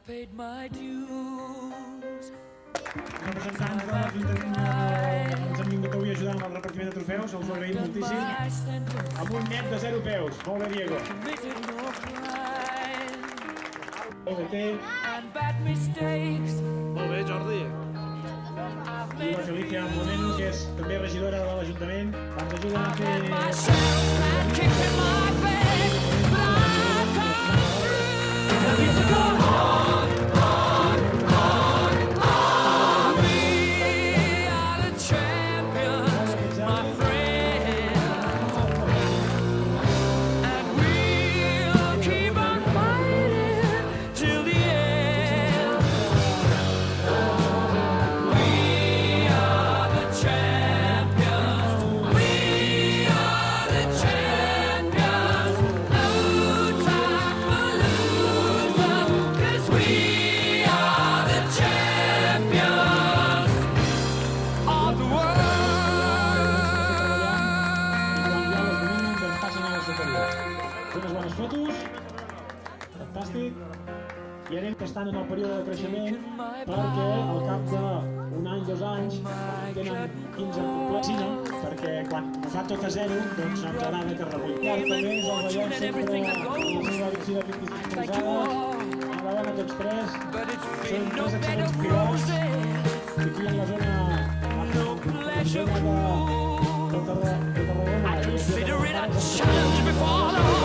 Els representants de l'Ajuntament ens han vingut avui a ajudar amb el repartiment de trofeus, els ho agraïm moltíssim. Amb un net de 0 peus. Molt bé, Diego. Molt bé, Molt bé, Jordi. I la Felicia Moreno, que és també regidora de l'Ajuntament, ens ajuda a fer... Unes bones fotos, fantàstic, i anem que estan en el període de creixement perquè al cap d'un any, 2 anys, tenen 15 complexina, perquè quan ho fa tot a 0, doncs ens agrada que rebull. També els veiem sempre a la seva vicina 25 polzades, endavant a tots 3, són 3 excel·lents pilots, i aquí en la zona de Tarragona.